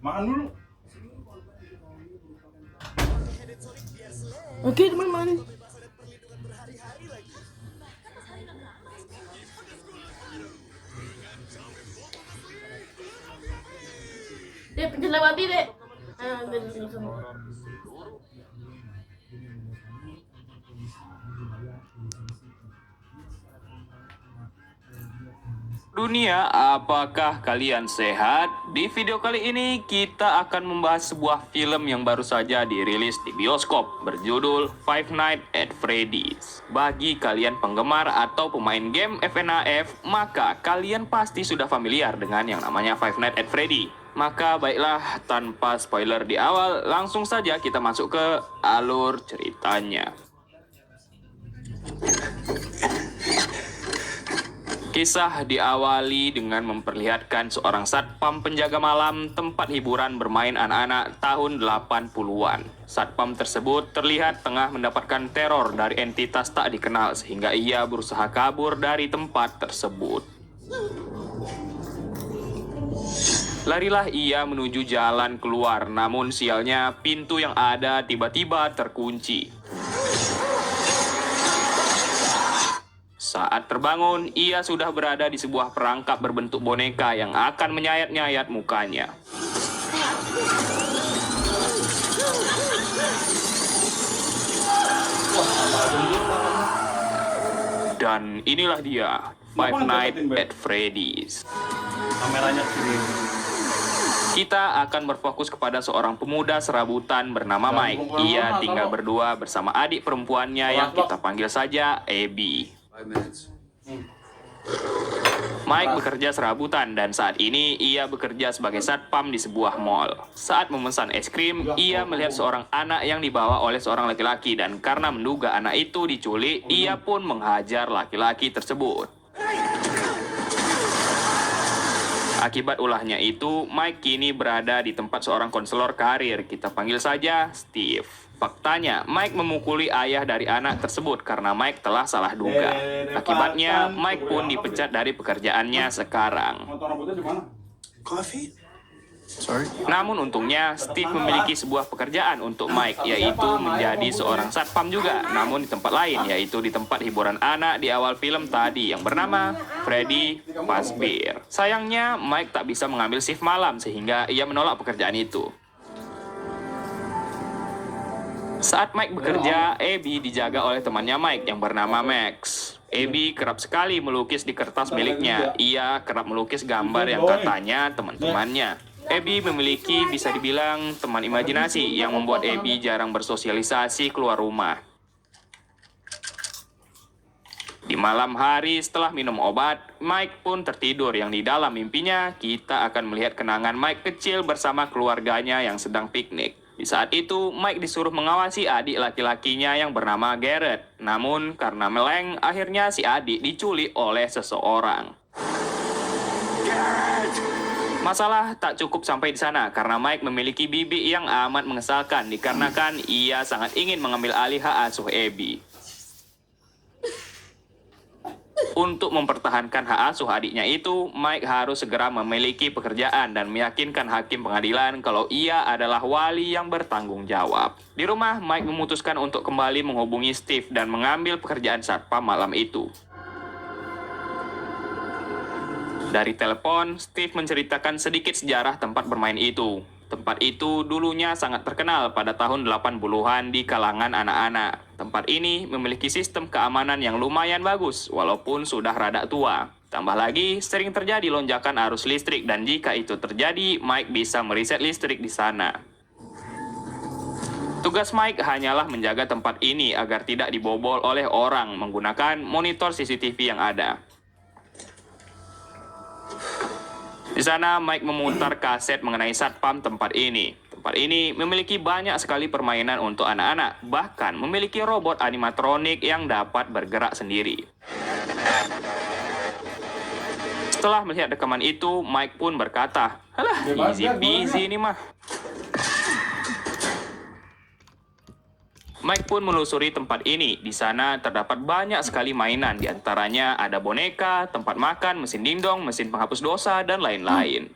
Makan dulu. Oke teman-teman. Dek, pencet lewati dek. Dunia, apakah kalian sehat? Di video kali ini kita akan membahas sebuah film yang baru saja dirilis di bioskop berjudul Five Nights at Freddy's. Bagi kalian penggemar atau pemain game FNAF, maka kalian pasti sudah familiar dengan yang namanya Five Nights at Freddy. Maka baiklah, tanpa spoiler di awal, langsung saja kita masuk ke alur ceritanya. Kisah diawali dengan memperlihatkan seorang satpam penjaga malam tempat hiburan bermain anak-anak tahun 80-an. Satpam tersebut terlihat tengah mendapatkan teror dari entitas tak dikenal sehingga ia berusaha kabur dari tempat tersebut. Larilah ia menuju jalan keluar, namun sialnya pintu yang ada tiba-tiba terkunci. Saat terbangun, ia sudah berada di sebuah perangkap berbentuk boneka yang akan menyayat-nyayat mukanya. Dan inilah dia, Five Nights at Freddy's. Kameranya sini. Kita akan berfokus kepada seorang pemuda serabutan bernama Mike. Ia tinggal berdua bersama adik perempuannya yang kita panggil saja Abby. Mike bekerja serabutan dan saat ini ia bekerja sebagai satpam di sebuah mall. Saat memesan es krim, ia melihat seorang anak yang dibawa oleh seorang laki-laki dan karena menduga anak itu diculik, ia pun menghajar laki-laki tersebut. Akibat ulahnya itu, Mike kini berada di tempat seorang konselor karir. Kita panggil saja Steve. Faktanya, Mike memukuli ayah dari anak tersebut karena Mike telah salah duga. Akibatnya, Mike pun dipecat dari pekerjaannya sekarang. Motor rambutnya di mana? Coffee? Sorry? Namun untungnya, Steve memiliki sebuah pekerjaan untuk Mike, yaitu menjadi seorang satpam juga. Namun di tempat lain, yaitu di tempat hiburan anak di awal film tadi yang bernama Freddy Fazbear. Sayangnya, Mike tak bisa mengambil shift malam sehingga ia menolak pekerjaan itu. Saat Mike bekerja, Abby dijaga oleh temannya Mike yang bernama Max. Abby kerap sekali melukis di kertas miliknya. Ia kerap melukis gambar yang katanya teman-temannya. Abby memiliki bisa dibilang teman imajinasi yang membuat Abby jarang bersosialisasi keluar rumah. Di malam hari setelah minum obat, Mike pun tertidur yang di dalam mimpinya kita akan melihat kenangan Mike kecil bersama keluarganya yang sedang piknik. Di saat itu, Mike disuruh mengawasi adik laki-lakinya yang bernama Garrett. Namun, karena meleng, akhirnya si adik diculik oleh seseorang. Masalah tak cukup sampai di sana karena Mike memiliki bibi yang amat mengesalkan dikarenakan ia sangat ingin mengambil alih hak asuh Abby. Untuk mempertahankan hak asuh adiknya itu, Mike harus segera memiliki pekerjaan dan meyakinkan hakim pengadilan kalau ia adalah wali yang bertanggung jawab. Di rumah, Mike memutuskan untuk kembali menghubungi Steve dan mengambil pekerjaan satpam malam itu. Dari telepon, Steve menceritakan sedikit sejarah tempat bermain itu. Tempat itu dulunya sangat terkenal pada tahun 80-an di kalangan anak-anak. Tempat ini memiliki sistem keamanan yang lumayan bagus, walaupun sudah rada tua. Tambah lagi, sering terjadi lonjakan arus listrik dan jika itu terjadi, Mike bisa mereset listrik di sana. Tugas Mike hanyalah menjaga tempat ini agar tidak dibobol oleh orang menggunakan monitor CCTV yang ada. Di sana, Mike memutar kaset mengenai satpam tempat ini. Tempat ini memiliki banyak sekali permainan untuk anak-anak, bahkan memiliki robot animatronik yang dapat bergerak sendiri. Setelah melihat rekaman itu, Mike pun berkata, "Alah, easy peasy ini mah." Mike pun menelusuri tempat ini. Di sana terdapat banyak sekali mainan. Di antaranya ada boneka, tempat makan, mesin dingdong, mesin penghapus dosa, dan lain-lain.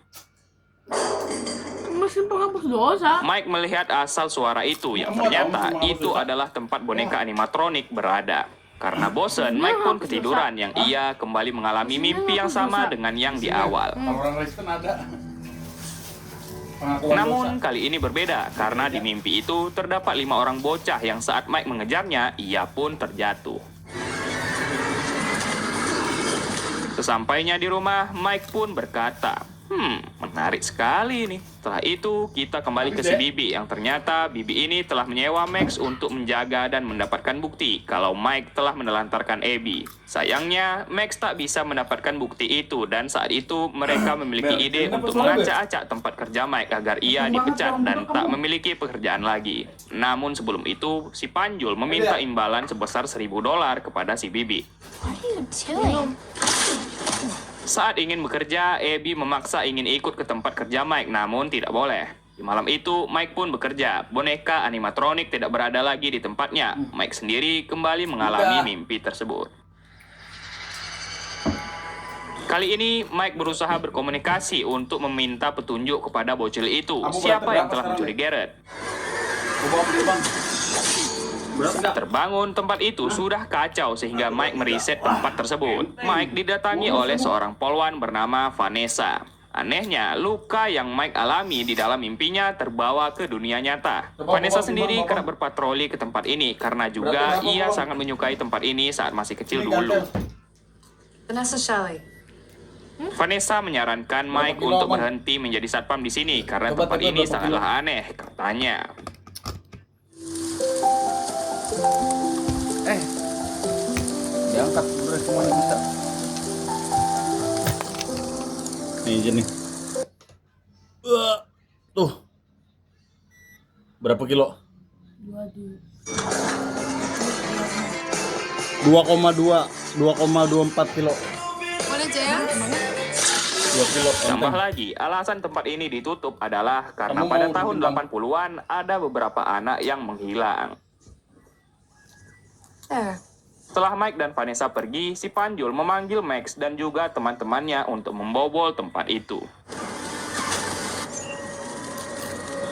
mesin penghapus dosa. Mike melihat asal suara itu yang ternyata itu adalah tempat boneka animatronik berada. Karena bosan, Mike pun ketiduran yang ia kembali mengalami mimpi yang sama dengan yang di awal. Kalau orang Kristen ada. Pengakuan Namun dosa. kali ini berbeda karena di mimpi itu terdapat 5 orang bocah yang saat Mike mengejarnya, ia pun terjatuh. Sesampainya di rumah, Mike pun berkata, menarik sekali ini. Setelah itu, kita kembali ke si Bibi yang ternyata Bibi ini telah menyewa Max untuk menjaga dan mendapatkan bukti kalau Mike telah menelantarkan Abby. Sayangnya, Max tak bisa mendapatkan bukti itu dan saat itu mereka memiliki ide untuk mengacak-acak tempat kerja Mike agar ia dipecat dan tak memiliki pekerjaan lagi. Namun sebelum itu, si Panjul meminta imbalan sebesar $1.000 kepada si Bibi. What are you doing? Saat ingin bekerja, Abby memaksa ingin ikut ke tempat kerja Mike, namun tidak boleh. Di malam itu, Mike pun bekerja. Boneka animatronik tidak berada lagi di tempatnya. Mike sendiri kembali mengalami mimpi tersebut. Kali ini, Mike berusaha berkomunikasi untuk meminta petunjuk kepada bocil itu. Siapa yang telah mencuri Garrett? Gua bawa beli, Bang. Berat enggak? Terbangun tempat itu sudah kacau sehingga Mike meriset tempat tersebut. Mike didatangi oleh seorang polwan bernama Vanessa. Anehnya, luka yang Mike alami di dalam mimpinya terbawa ke dunia nyata. Vanessa sendiri kerap berpatroli ke tempat ini karena juga ia sangat menyukai tempat ini saat masih kecil dulu. Vanessa Shelley. Vanessa menyarankan Mike untuk berhenti menjadi satpam di sini karena tempat ini sangatlah aneh, katanya. Diangkat udah semuanya bisa. Nih izin nih. Tuh. Berapa kilo? 2,24 kilo. Wanna dance? 2 kilo. Tambah lagi, alasan tempat ini ditutup adalah karena Kamu pada mau tahun ditimbang? 80-an ada beberapa anak yang menghilang. There. Setelah Mike dan Vanessa pergi, si Panjul memanggil Max dan juga teman-temannya untuk membobol tempat itu.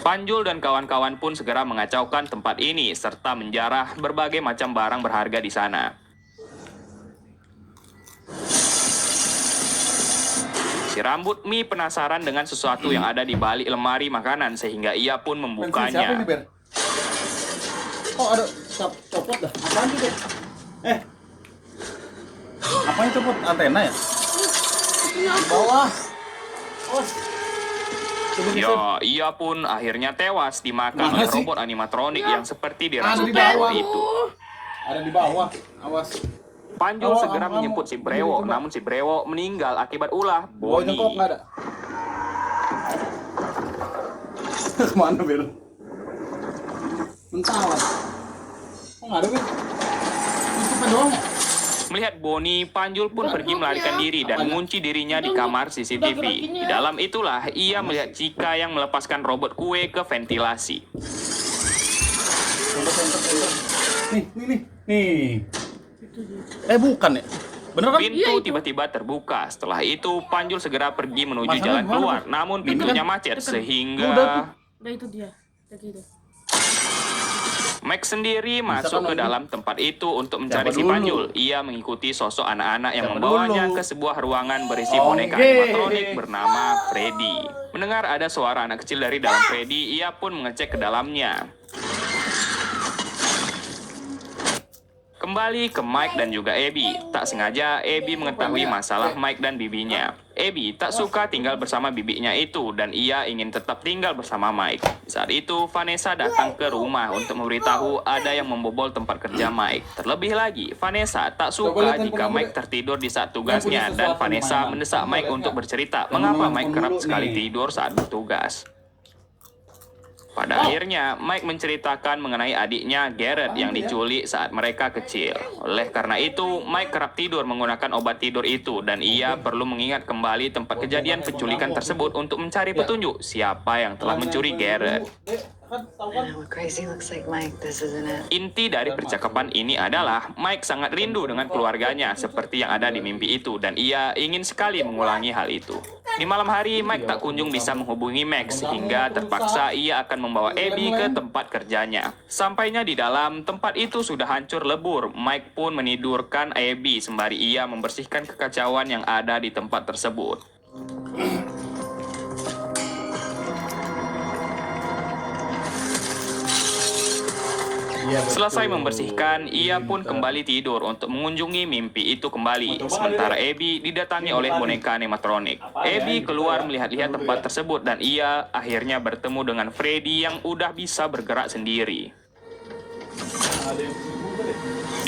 Panjul dan kawan-kawan pun segera mengacaukan tempat ini serta menjarah berbagai macam barang berharga di sana. Si rambut mie penasaran dengan sesuatu yang ada di balik lemari makanan sehingga ia pun Siapa ini, membukanya. Ber? Oh, ada copot dah. Apaan itu, Ber? Apaan copot? Antena ya? Di bawah. Oh. Coba geser. Ya, ia pun akhirnya tewas dimakan Mana oleh sih? robot animatronik yang seperti Ada di dirasuki bawah. itu. Ada di bawah. Awas. Panjul Oh, segera kamu. menjemput si Brewo, Coba. namun si Brewo meninggal akibat ulah Bawa jengkok Bonnie. nggak ada? Kemana, Ber? Mentawat. Kok nggak ada, Ber? Itu doang. Melihat Bonnie, Panjul pun pergi melarikan diri dan mengunci dirinya di kamar CCTV. Di dalam itulah ia melihat Cika yang melepaskan robot kue ke ventilasi. Nih. Bukan ya? Bener kan? Pintu tiba-tiba terbuka. Setelah itu, Panjul segera pergi menuju Masalahnya jalan gimana, keluar. Bos? Namun Pintu pintunya kan? macet Udah sehingga tuh. Udah itu dia. Udah gitu. Max sendiri Bisa masuk kan, ke Om? dalam tempat itu untuk mencari Siapa si dulu? Panjul. Ia mengikuti sosok anak-anak yang Siapa membawanya dulu? ke sebuah ruangan berisi Oke. boneka animatronik bernama Freddy. Mendengar ada suara anak kecil dari dalam Freddy, ia pun mengecek ke dalamnya. Kembali ke Mike dan juga Abby. Tak sengaja, Abby mengetahui masalah Mike dan bibinya. Abby tak suka tinggal bersama bibinya itu dan ia ingin tetap tinggal bersama Mike. Saat itu, Vanessa datang ke rumah untuk memberitahu ada yang membobol tempat kerja Mike. Terlebih lagi, Vanessa tak suka jika Mike tertidur di saat tugasnya dan Vanessa mendesak Mike untuk bercerita mengapa Mike kerap sekali tidur saat bertugas. Pada akhirnya, Mike menceritakan mengenai adiknya Garrett yang diculik saat mereka kecil. Oleh karena itu, Mike kerap tidur menggunakan obat tidur itu dan ia perlu mengingat kembali tempat kejadian penculikan tersebut untuk mencari petunjuk siapa yang telah mencuri Garrett. I know what crazy looks like, Mike. This isn't it. Inti dari percakapan ini adalah Mike sangat rindu dengan keluarganya seperti yang ada di mimpi itu dan ia ingin sekali mengulangi hal itu. Di malam hari, Mike tak kunjung bisa menghubungi Max sehingga terpaksa ia akan membawa Abby ke tempat kerjanya. Sampainya di dalam, tempat itu sudah hancur lebur. Mike pun menidurkan Abby sembari ia membersihkan kekacauan yang ada di tempat tersebut. Selesai membersihkan, ia pun kembali tidur untuk mengunjungi mimpi itu kembali. Sementara Abby didatangi oleh boneka animatronik. Abby keluar melihat-lihat tempat tersebut dan ia akhirnya bertemu dengan Freddy yang udah bisa bergerak sendiri.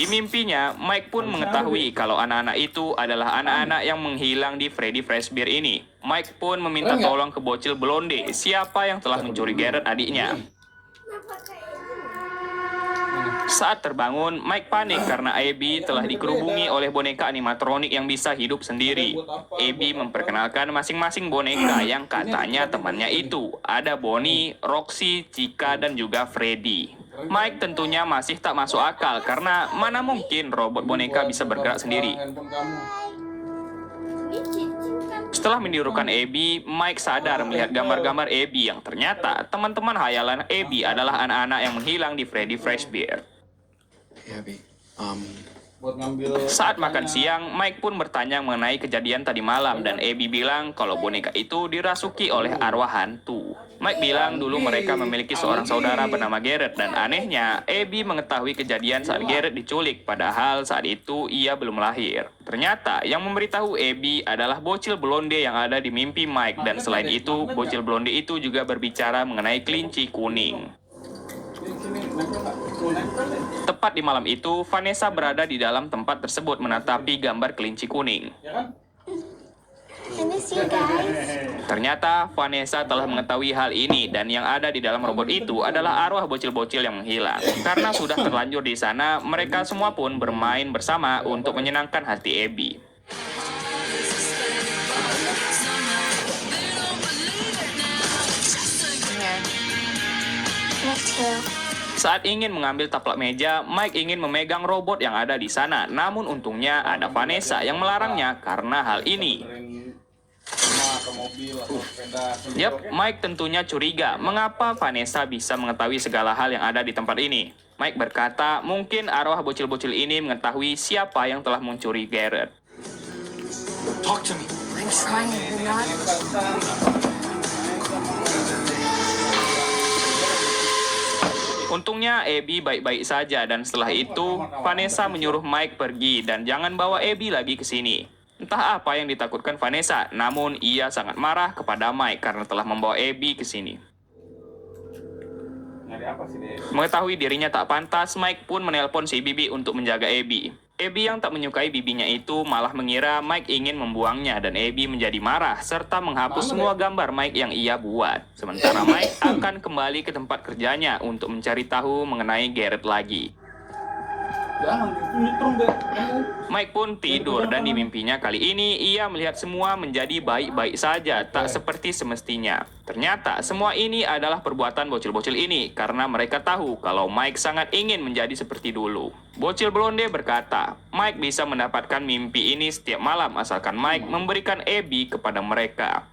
Di mimpinya, Mike pun mengetahui kalau anak-anak itu adalah anak-anak yang menghilang di Freddy Fazbear ini. Mike pun meminta tolong ke bocil blonde, siapa yang telah mencuri Garrett adiknya. Saat terbangun, Mike panik karena Abby telah dikerubungi oleh boneka animatronik yang bisa hidup sendiri. Abby memperkenalkan masing-masing boneka yang katanya temannya itu. Ada Bonnie, Roxy, Chica, dan juga Freddy. Mike tentunya masih tak masuk akal karena mana mungkin robot boneka bisa bergerak sendiri. Setelah menirukan Abby, Mike sadar melihat gambar-gambar Abby yang ternyata teman-teman hayalan Abby adalah anak-anak yang menghilang di Freddy Fazbear. Hey, Abby. Buat ngambil. Saat makan siang, Mike pun bertanya mengenai kejadian tadi malam dan Abby bilang kalau boneka itu dirasuki oleh arwah hantu. Mike bilang dulu mereka memiliki seorang saudara bernama Garrett dan anehnya, Abby mengetahui kejadian saat Garrett diculik padahal saat itu ia belum lahir. Ternyata yang memberitahu Abby adalah bocil blonde yang ada di mimpi Mike dan selain itu, bocil blonde itu juga berbicara mengenai kelinci kuning. Tepat di malam itu, Vanessa berada di dalam tempat tersebut menatapi gambar kelinci kuning. I miss you guys. Ternyata Vanessa telah mengetahui hal ini dan yang ada di dalam robot itu adalah arwah bocil-bocil yang menghilang. Karena sudah terlanjur di sana, mereka semua pun bermain bersama untuk menyenangkan hati Abby. Me too. Saat ingin mengambil taplak meja, Mike ingin memegang robot yang ada di sana. Namun untungnya ada Vanessa yang melarangnya karena hal ini. Yap, Mike tentunya curiga mengapa Vanessa bisa mengetahui segala hal yang ada di tempat ini. Mike berkata mungkin arwah bocil-bocil ini mengetahui siapa yang telah mencuri Garrett. Talk to me. I'm trying, you're not. Untungnya Abby baik-baik saja dan setelah itu Vanessa menyuruh Mike pergi dan jangan bawa Abby lagi ke sini. Entah apa yang ditakutkan Vanessa, namun ia sangat marah kepada Mike karena telah membawa Abby ke sini. Mengetahui dirinya tak pantas, Mike pun menelpon si Bibi untuk menjaga Abby. Abby yang tak menyukai bibinya itu malah mengira Mike ingin membuangnya dan Abby menjadi marah serta menghapus semua gambar Mike yang ia buat. Sementara Mike akan kembali ke tempat kerjanya untuk mencari tahu mengenai Garrett lagi. Mike pun tidur dan di mimpinya kali ini ia melihat semua menjadi baik-baik saja, tak seperti semestinya. Ternyata semua ini adalah perbuatan bocil-bocil ini karena mereka tahu kalau Mike sangat ingin menjadi seperti dulu. Bocil blonde berkata, Mike bisa mendapatkan mimpi ini setiap malam asalkan Mike memberikan Abby kepada mereka.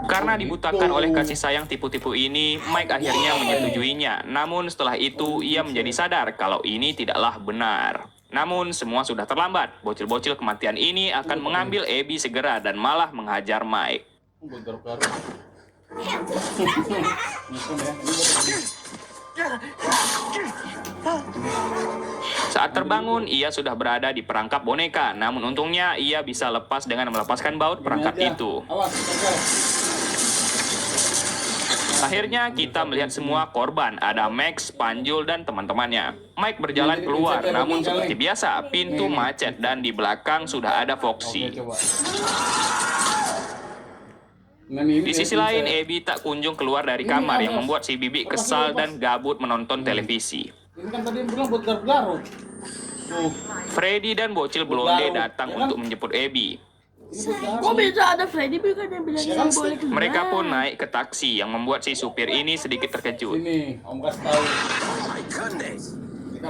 Karena dibutakan oleh kasih sayang tipu-tipu ini, Mike akhirnya menyetujuinya. Namun setelah itu, ia menjadi sadar kalau ini tidaklah benar. Namun semua sudah terlambat. Bocil-bocil kematian ini akan mengambil Abby segera dan malah menghajar Mike. Saat terbangun, ia sudah berada di perangkap boneka. Namun untungnya, ia bisa lepas dengan melepaskan baut perangkap itu. Akhirnya kita melihat semua korban, ada Max, Panjul, dan teman-temannya. Mike berjalan keluar, namun seperti biasa, pintu macet dan di belakang sudah ada Foxy. Di sisi lain, Abby tak kunjung keluar dari kamar yang membuat si Bibi kesal dan gabut menonton televisi. Ini kan tadi yang bilang buat garuk-garuk. Freddy dan bocil blonde datang untuk menjemput Abby. Kok bisa ada Freddy bukan yang bilang nggak boleh keluar? Mereka pun naik ke taksi yang membuat si supir ini sedikit terkejut. Ini, Om kasih tahu.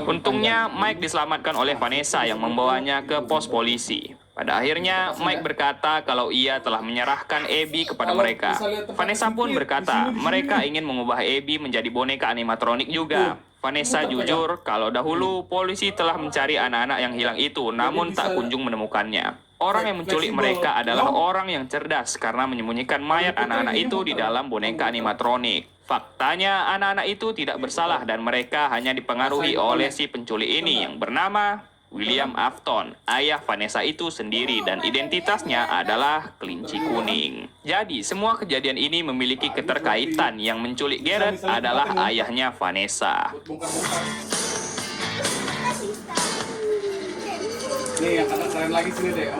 Untungnya Mike diselamatkan oleh Vanessa yang membawanya ke pos polisi. Pada akhirnya, Mike berkata kalau ia telah menyerahkan Abby kepada mereka. Vanessa pun berkata mereka ingin mengubah Abby menjadi boneka animatronik juga. Vanessa jujur kalau dahulu polisi telah mencari anak-anak yang hilang itu, namun tak kunjung menemukannya. Orang yang menculik mereka adalah orang yang cerdas karena menyembunyikan mayat anak-anak itu di dalam boneka animatronik. Faktanya, anak-anak itu tidak bersalah dan mereka hanya dipengaruhi oleh si penculik ini yang bernama William Afton, ayah Vanessa itu sendiri, dan identitasnya adalah kelinci kuning. Jadi, semua kejadian ini memiliki keterkaitan. Yang menculik Garrett adalah ayahnya Vanessa.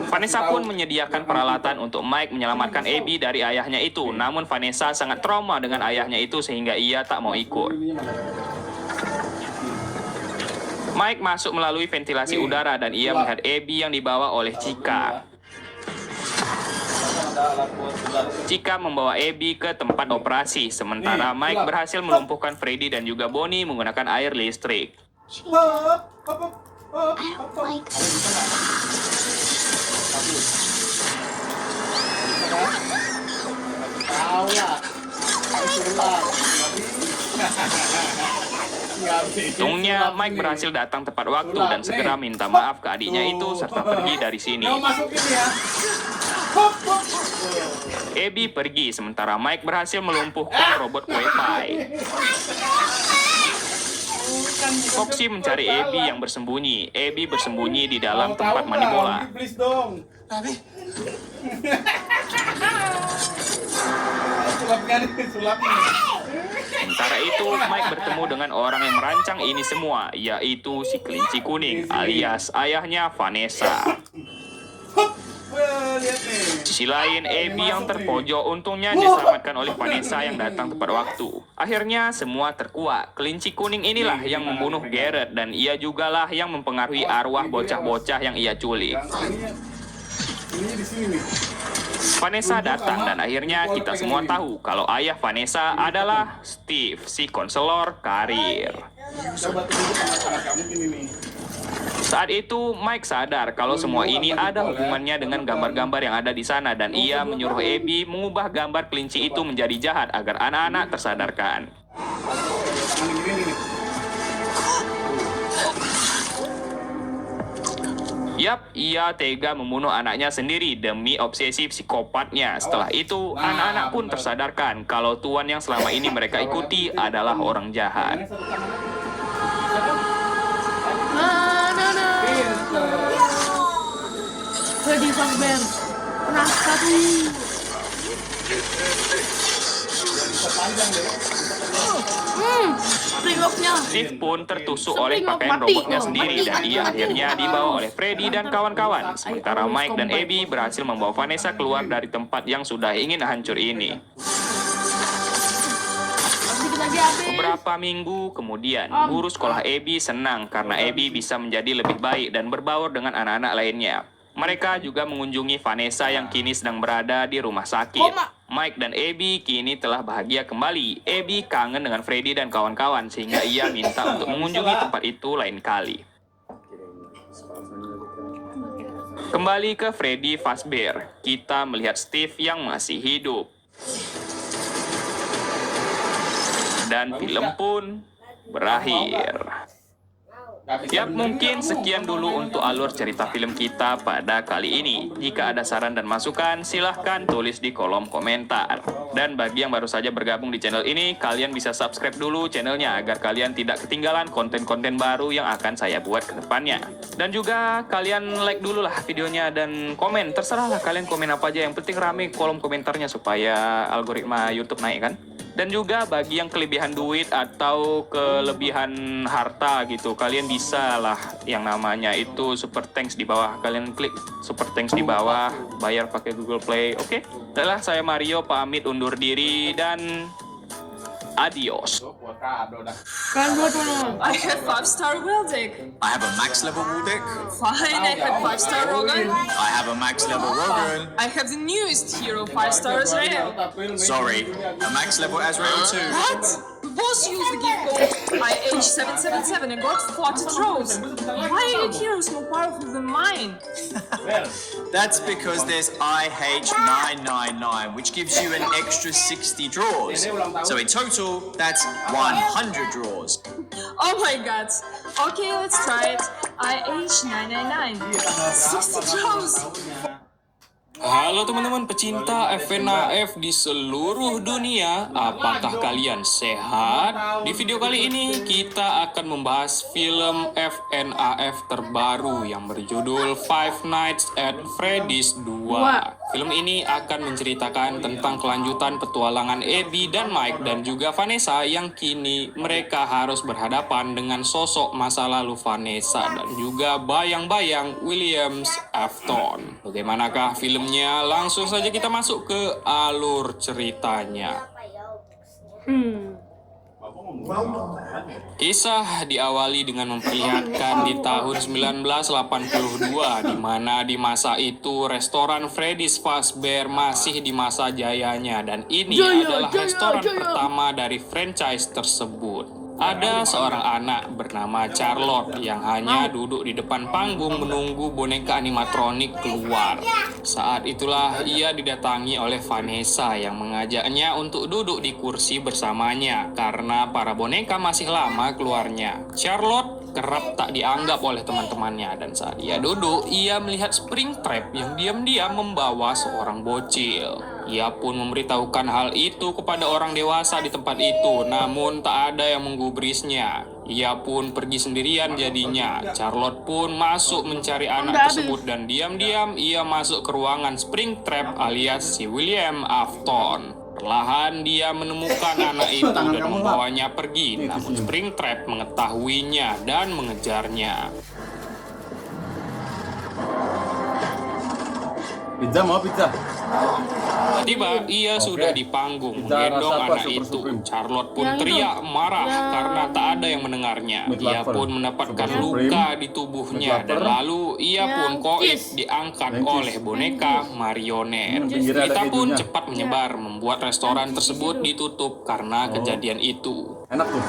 Vanessa pun menyediakan peralatan untuk Mike menyelamatkan Abby dari ayahnya itu. Namun Vanessa sangat trauma dengan ayahnya itu sehingga ia tak mau ikut. Mike masuk melalui ventilasi udara dan ia melihat Abby yang dibawa oleh Chica. Chica membawa Abby ke tempat operasi, sementara Mike berhasil melumpuhkan Freddy dan juga Bonnie menggunakan air listrik. I don't like this. Untungnya Mike berhasil datang tepat waktu dan segera minta maaf ke adiknya itu serta pergi dari sini. Abby pergi sementara Mike berhasil melumpuhkan robot kue pie. Foxy mencari Abby yang bersembunyi. Abby bersembunyi di dalam tempat mandi bola. Sementara itu, Mike bertemu dengan orang yang merancang ini semua, yaitu si kelinci kuning alias ayahnya Vanessa. Di sisi lain, Abby yang terpojok untungnya diselamatkan oleh Vanessa yang datang tepat waktu. Akhirnya semua terkuak. Kelinci kuning inilah yang membunuh Garrett dan ia jugalah yang mempengaruhi arwah bocah-bocah yang ia culik. Vanessa datang dan akhirnya kita semua tahu kalau ayah Vanessa adalah Steve, si konselor karir. Saat itu, Mike sadar kalau semua ini ada hubungannya dengan gambar-gambar yang ada di sana dan ia menyuruh Abby mengubah gambar kelinci itu menjadi jahat agar anak-anak tersadarkan. Yap, ia tega membunuh anaknya sendiri demi obsesi psikopatnya. Setelah itu, anak-anak pun tersadarkan kalau tuan yang selama ini mereka ikuti adalah orang jahat. Freddy Fazbear. Penasaran. Steve pun tertusuk oleh pakaian robotnya sendiri dan ia akhirnya dibawa oleh Freddy dan kawan-kawan. Sementara Mike dan Abby berhasil membawa Vanessa keluar dari tempat yang sudah ingin hancur ini. Beberapa minggu kemudian, guru sekolah Abby senang karena Abby bisa menjadi lebih baik dan berbaur dengan anak-anak lainnya. Mereka juga mengunjungi Vanessa yang kini sedang berada di rumah sakit. Mike dan Abby kini telah bahagia kembali. Abby kangen dengan Freddy dan kawan-kawan sehingga ia minta untuk mengunjungi tempat itu lain kali. Kembali ke Freddy Fazbear, kita melihat Steve yang masih hidup. Dan film pun berakhir. Yap, mungkin sekian dulu untuk alur cerita film kita pada kali ini. Jika ada saran dan masukan, silahkan tulis di kolom komentar. Dan bagi yang baru saja bergabung di channel ini, kalian bisa subscribe dulu channelnya agar kalian tidak ketinggalan konten-konten baru yang akan saya buat ke depannya. Dan juga kalian like dulu lah videonya dan komen. Terserah lah kalian komen apa aja, yang penting rame kolom komentarnya supaya algoritma YouTube naik kan. Dan juga bagi yang kelebihan duit atau kelebihan harta gitu, kalian bisa lah yang namanya itu super thanks di bawah. Kalian klik super thanks di bawah, bayar pakai Google Play, oke? Adalah saya Mario pamit undur diri dan adios. Kan buat mana? I have 5-star Weldick. I have a max level Waldick. Fine, I have 5-star Rogan. I have a max level Rogan. I have the newest hero, 5-star Azrael. Sorry, a max level Azrael too. What? Boss used the gift code IH777 and got 40 throws. Why are your heroes more powerful than mine? That's because there's IH999, which gives you an extra 60 draws. So in total, that's 100 draws. Oh my god. Okay, let's try it. IH999. 60 throws. Halo teman-teman pecinta FNAF di seluruh dunia, apakah kalian sehat? Di video kali ini kita akan membahas film FNAF terbaru yang berjudul Five Nights at Freddy's 2. Film ini akan menceritakan tentang kelanjutan petualangan Abby dan Mike dan juga Vanessa yang kini mereka harus berhadapan dengan sosok masa lalu Vanessa dan juga bayang-bayang Williams Afton. Bagaimanakah filmnya? Langsung saja kita masuk ke alur ceritanya. Kisah diawali dengan memperlihatkan di tahun 1982, di mana di masa itu restoran Freddy's Fazbear masih di masa jayanya dan ini adalah restoran pertama dari franchise tersebut. Ada seorang anak bernama Charlotte yang hanya duduk di depan panggung menunggu boneka animatronik keluar. Saat itulah ia didatangi oleh Vanessa yang mengajaknya untuk duduk di kursi bersamanya karena para boneka masih lama keluarnya. Charlotte kerap tak dianggap oleh teman-temannya dan saat ia duduk, ia melihat Springtrap yang diam-diam membawa seorang bocil. Ia pun memberitahukan hal itu kepada orang dewasa di tempat itu, namun tak ada yang menggubrisnya. Ia pun pergi sendirian jadinya. Charlotte pun masuk mencari anak tersebut dan diam-diam ia masuk ke ruangan Springtrap alias si William Afton. Perlahan dia menemukan anak itu dan membawanya pergi, namun Springtrap mengetahuinya dan mengejarnya. Pizza mau pizza. Tiba ia sudah di panggung menggendong anak itu. Charlotte pun teriak marah karena tak ada yang mendengarnya. Ia pun mendapatkan luka di tubuhnya dan lalu ia pun kois diangkat oleh boneka marionet. Berita pun cepat menyebar membuat restoran tersebut ditutup karena kejadian itu. Enak tuh.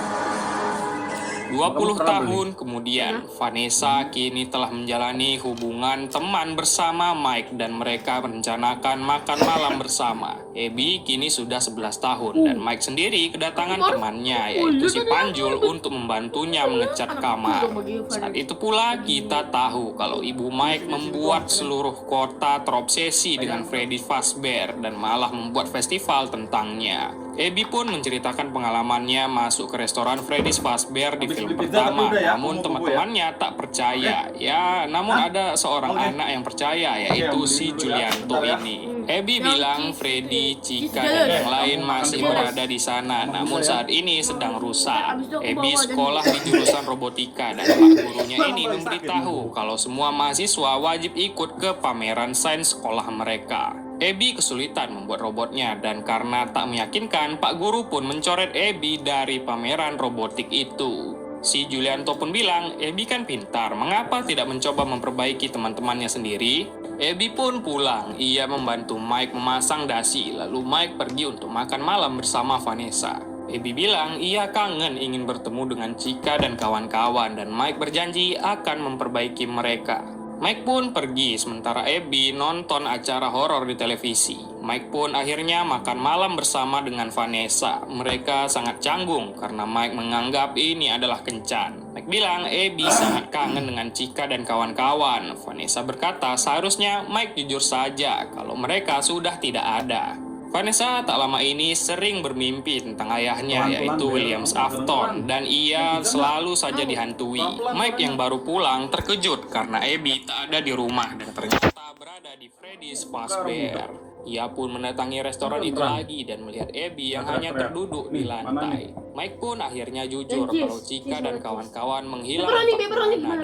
20 tahun kemudian, Vanessa kini telah menjalani hubungan teman bersama Mike dan mereka merencanakan makan malam bersama. Abby kini sudah 11 tahun dan Mike sendiri kedatangan temannya yaitu si Panjul untuk membantunya mengecat kamar. Saat itu pula kita tahu kalau ibu Mike membuat seluruh kota terobsesi dengan Freddy Fazbear dan malah membuat festival tentangnya. Abby pun menceritakan pengalamannya masuk ke restoran Freddy's Fazbear di film pertama, namun teman-temannya tak percaya. Ya, namun ada seorang anak yang percaya, yaitu si Julianto ini. Abby bilang Freddy, Chica, dan yang lain masih berada di sana, namun saat ini sedang rusak. Abby sekolah di jurusan robotika dan pak gurunya ini memberitahu kalau semua mahasiswa wajib ikut ke pameran sains sekolah mereka. Abby kesulitan membuat robotnya dan karena tak meyakinkan, Pak Guru pun mencoret Abby dari pameran robotik itu. Si Julianto pun bilang, Abby kan pintar, mengapa tidak mencoba memperbaiki teman-temannya sendiri? Abby pun pulang, ia membantu Mike memasang dasi, lalu Mike pergi untuk makan malam bersama Vanessa. Abby bilang ia kangen ingin bertemu dengan Chica dan kawan-kawan dan Mike berjanji akan memperbaiki mereka. Mike pun pergi, sementara Abby nonton acara horor di televisi. Mike pun akhirnya makan malam bersama dengan Vanessa. Mereka sangat canggung karena Mike menganggap ini adalah kencan. Mike bilang Abby sangat kangen dengan Chica dan kawan-kawan. Vanessa berkata seharusnya Mike jujur saja kalau mereka sudah tidak ada. Vanessa tak lama ini sering bermimpi tentang ayahnya yaitu Williams Afton dan ia selalu saja dihantui. Mike yang baru pulang terkejut karena Abby tak ada di rumah dan ternyata berada di Freddy's Fazbear. Ia pun mendatangi restoran itu lagi dan melihat Abby yang hanya terduduk di lantai. Mike pun akhirnya jujur kalau Chica dan kawan-kawan menghilang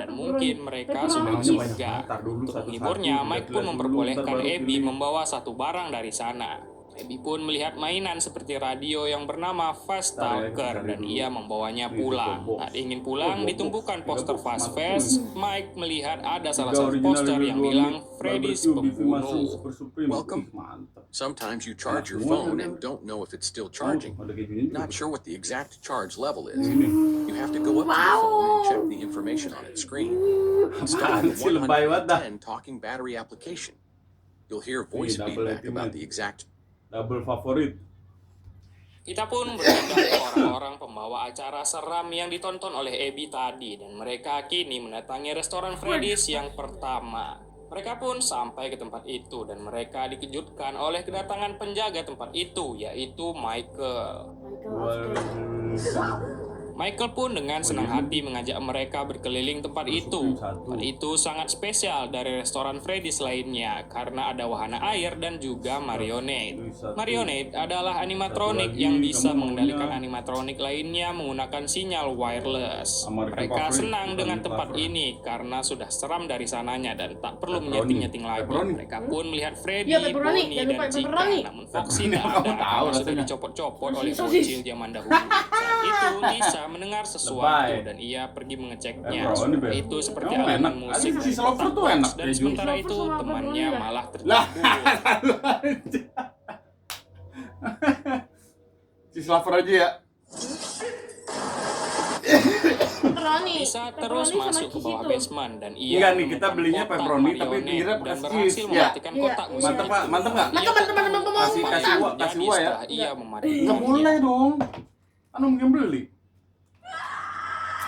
dan mungkin mereka sudah di surga. Untuk menghiburnya, Mike pun memperbolehkan Abby membawa satu barang dari sana. Abby pun melihat mainan seperti radio yang bernama Fast Talker dan ia membawanya pulang. Saat ingin pulang, ditumpukan poster Fast Fast. Mike melihat ada salah satu poster yang bilang Freddy's pembunuh. Welcome. Sometimes you charge your phone and don't know if it's still charging. Not sure what the exact charge level is. You have to go up to your phone and check the information on its screen. Install the 110 talking battery application. You'll hear voice feedback about the exact. Double favorit. Kita pun berpindah ke orang-orang pembawa acara seram yang ditonton oleh Abby tadi dan mereka kini mendatangi restoran Freddy's yang pertama. Mereka pun sampai ke tempat itu dan mereka dikejutkan oleh kedatangan penjaga tempat itu, yaitu Michael. Michael pun dengan senang hati mengajak mereka berkeliling tempat itu. Tempat itu sangat spesial dari restoran Freddy's lainnya karena ada wahana air dan juga marionette. Marionette adalah animatronik yang bisa mengendalikan animatronik lainnya menggunakan sinyal wireless. Mereka senang dengan tempat ini karena sudah seram dari sananya dan tak perlu menyeting-nyeting lagi. Mereka pun melihat Freddy, Bonnie, dan Chica. Namun Foxy tak ada karena sudah dicopot-copot oleh bocil zaman dahulu. Saat itu Lisa mendengar sesuatu dan ia pergi mengeceknya. Itu seperti alunan musik dari Box dan sementara itu temannya malah tertidur. Cheese lover aja ya. Pepperoni. Lisa terus masuk ke bawah basement dan ia Enggak nih, kita belinya menemukan pepperoni kotak tapi marionette pinggirnya dan pakai berhasil cheese. mematikan Iya. kotak musik. Mantap Pak, mantap nggak? Mantap, mantap, mantap, mantap, Kasih mantap. kasih uang, Jadi kasih uang ya. setelah ia Nggak mematikannya, boleh dong. Anu mungkin beli.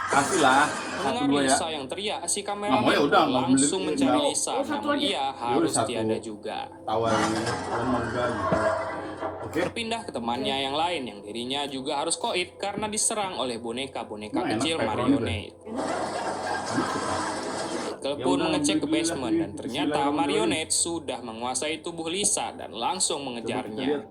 Kasih lah, satu mendengar dua ya. Lisa yang teriak, si Nggak mau kameramen ya udah, nggak beli. langsung mencari Nggak. Lisa, satu namun aja. ia harus satu. tiada juga. Tawarannya, kalian mau enggak gitu. Oke. Berpindah ke temannya yang lain yang dirinya juga harus koit karena diserang oleh boneka-boneka Nah, enak kecil pepperoni marionette. Michael pun udah, mengecek ke beli basement lagi. dan ternyata Bismillahirrahmanirrahim. marionette sudah menguasai tubuh Lisa dan langsung mengejarnya.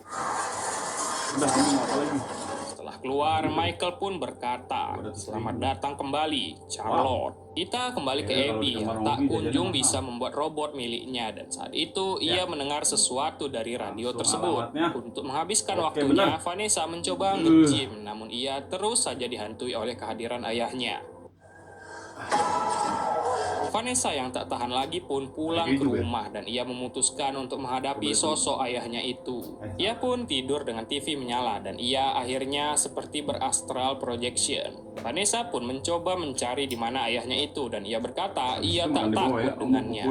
Udah, ini mau apa lagi? Setelah keluar, Michael pun berkata, "Selamat datang kembali, Charlotte." Kita kembali ke Ya, kalau Abby di yang kamar tak Moby kunjung jajannya bisa membuat robot miliknya dan saat itu ia mendengar sesuatu dari radio Langsung tersebut. alamatnya. Untuk menghabiskan Oke, waktunya, benar. Vanessa mencoba nge-gym, namun ia terus saja dihantui oleh kehadiran ayahnya. Vanessa yang tak tahan lagi pun pulang ke rumah dan ia memutuskan untuk menghadapi sosok ayahnya itu. Ia pun tidur dengan TV menyala dan ia akhirnya seperti berastral projection. Vanessa pun mencoba mencari di mana ayahnya itu dan ia berkata ia tak takut dengannya.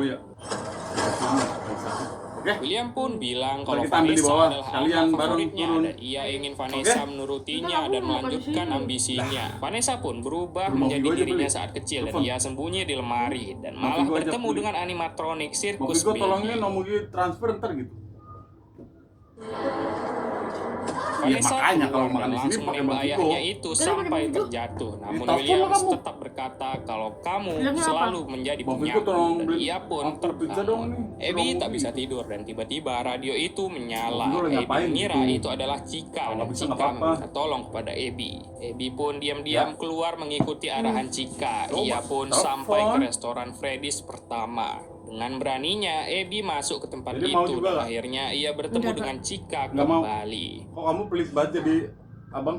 Oke. William pun bilang kalau kita ambil di Vanessa bawah. adalah Kalian anak bareng favoritnya turun. dan ia ingin Vanessa Oke. menurutinya dan melanjutkan ambisinya. Vanessa pun berubah Rumah menjadi Vigo aja dirinya beli. saat kecil dan Telepon. ia sembunyi di lemari dan Mau malah Vigo aja bertemu beli. dengan animatronik Mau sirkus Vigo tolongnya baby. nomor transfer ntar gitu. Vanessa makanya keluar kalau dan makan di sini langsung pakai menembak Bang Vigo. ayahnya itu sampai pakai Vigo. terjatuh. Namun telepon Williams lah kamu. tetap berkata kalau kamu Bilangnya selalu menjadi Bang Vigo penyapu tolong dan beli ia pun aku pizza dong terbangun. nih. Abby Tolong tak beli. bisa tidur dan tiba-tiba radio itu menyala. Bang Vigo lagi Abby ngapain mengira gitu? itu adalah Chica Kalau dan bisa Chica nggak apa-apa. meminta tolong kepada Abby. Abby pun diam-diam Ya. keluar mengikuti arahan Chica. Ia pun telepon. sampai ke restoran Freddy's pertama. Dengan beraninya, Abby masuk ke tempat Jadi mau itu juga dan nggak? akhirnya ia bertemu Enggak, Kak. dengan Chica Nggak mau. kembali. Kok kamu pelit banget jadi abang?